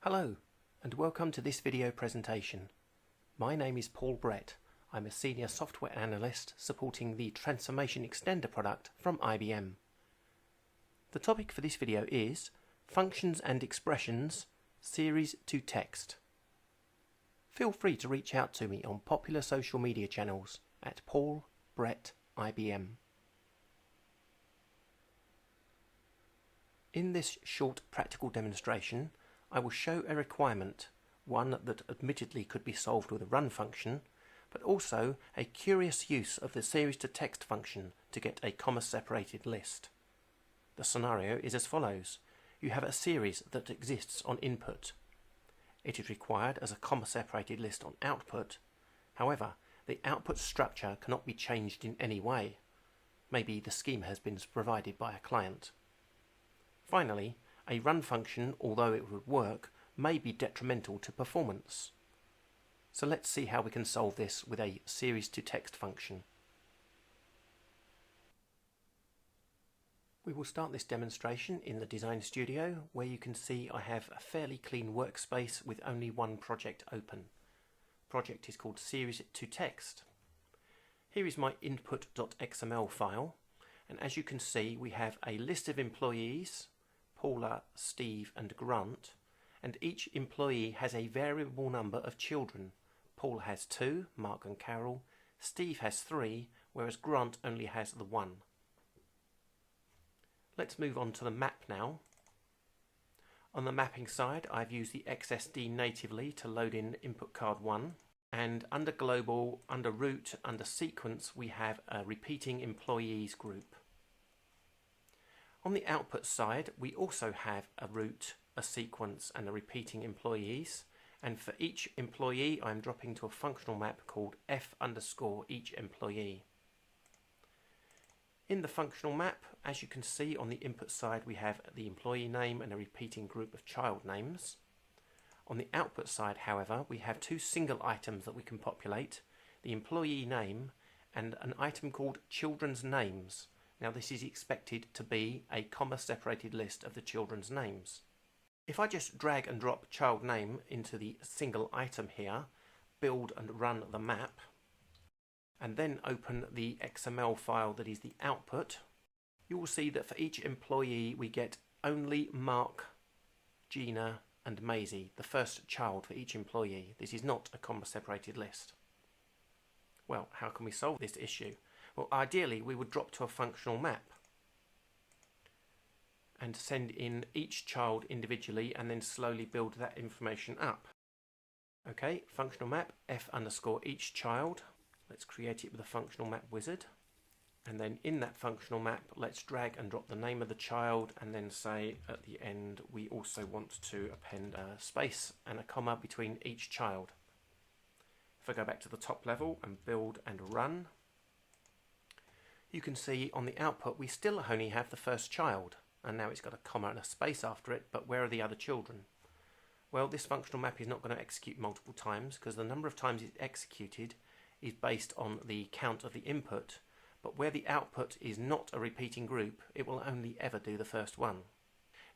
Hello and welcome to this video presentation. My name is Paul Brett. I'm a senior software analyst supporting the Transformation Extender product from IBM. The topic for this video is Functions and Expressions, Series to Text. Feel free to reach out to me on popular social media channels at Paul Brett IBM. In this short practical demonstration, I will show a requirement, one that admittedly could be solved with a run function, but also a curious use of the series to text function to get a comma-separated list. The scenario is as follows. You have a series that exists on input. It is required as a comma-separated list on output. However, the output structure cannot be changed in any way. Maybe the schema has been provided by a client. Finally, a run function, although it would work, may be detrimental to performance. So let's see how we can solve this with a series to text function. We will start this demonstration in the Design Studio, where you can see I have a fairly clean workspace with only one project open. The project is called Series to Text. Here is my input.xml file, and as you can see we have a list of employees, Paula, Steve and Grant, and each employee has a variable number of children. Paul has 2, Mark and Carol, Steve has 3, whereas Grant only has the 1. Let's move on to the map now. On the mapping side, I've used the XSD natively to load in input card 1, and under global, under root, under sequence we have a repeating employees group. On the output side, we also have a root, a sequence and a repeating employees, and for each employee I'm dropping to a functional map called f_each employee. In the functional map, as you can see on the input side, we have the employee name and a repeating group of child names. On the output side, however, we have two single items that we can populate, the employee name and an item called children's names. Now this is expected to be a comma-separated list of the children's names. If I just drag and drop child name into the single item here, build and run the map, and then open the XML file that is the output, you will see that for each employee we get only Mark, Gina and Maisie, the first child for each employee. This is not a comma-separated list. Well, how can we solve this issue? Well, ideally we would drop to a functional map and send in each child individually and then slowly build that information up. Okay, functional map, f_each child. Let's create it with a functional map wizard. And then in that functional map, let's drag and drop the name of the child and then say at the end we also want to append a space and a comma between each child. If I go back to the top level and build and run, you can see on the output we still only have the first child, and now it's got a comma and a space after it, but where are the other children? Well, this functional map is not going to execute multiple times because the number of times it's executed is based on the count of the input, but where the output is not a repeating group, it will only ever do the first one.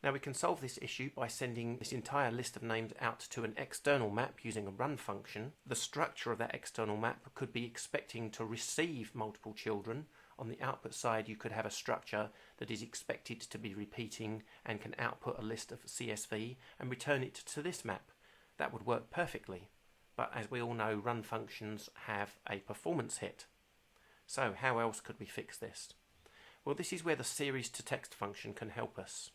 Now we can solve this issue by sending this entire list of names out to an external map using a run function. The structure of that external map could be expecting to receive multiple children. On the output side you could have a structure that is expected to be repeating and can output a list of CSV and return it to this map. That would work perfectly, but as we all know, run functions have a performance hit. So how else could we fix this? Well, this is where the series to text function can help us.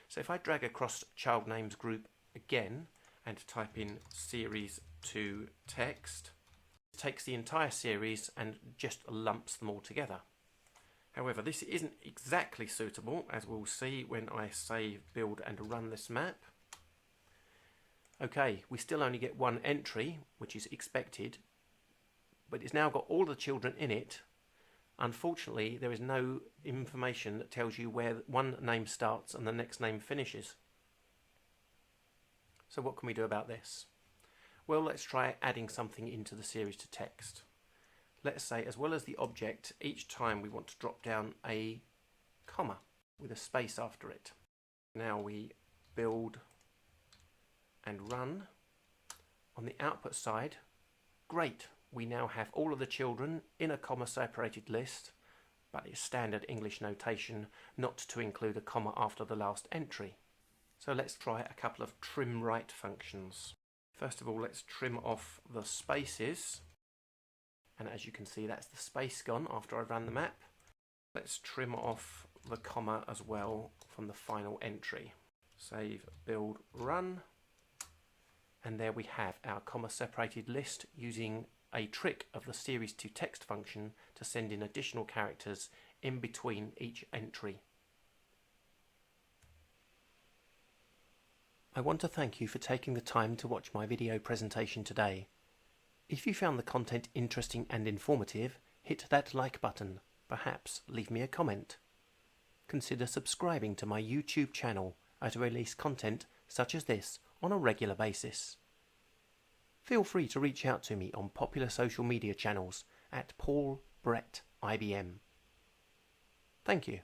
So if I drag across child names group again and type in series to text, it takes the entire series and just lumps them all together. However, this isn't exactly suitable, as we'll see when I save, build and run this map. Okay, we still only get one entry, which is expected, but it's now got all the children in it. Unfortunately, there is no information that tells you where one name starts and the next name finishes. So what can we do about this? Well, let's try adding something into the series to text. Let's say, as well as the object, each time we want to drop down a comma with a space after it. Now we build and run. On the output side, great, we now have all of the children in a comma separated list, but it's standard English notation not to include a comma after the last entry. So let's try a couple of trim right functions. First of all, let's trim off the spaces, and as you can see that's the space gone after I ran the map. Let's trim off the comma as well from the final entry. Save, build, run, and there we have our comma separated list using a trick of the SERIESTOTEXT function to send in additional characters in between each entry. I want to thank you for taking the time to watch my video presentation today. If you found the content interesting and informative, hit that like button, perhaps leave me a comment. Consider subscribing to my YouTube channel as I release content such as this on a regular basis. Feel free to reach out to me on popular social media channels at Paul Brett IBM. Thank you.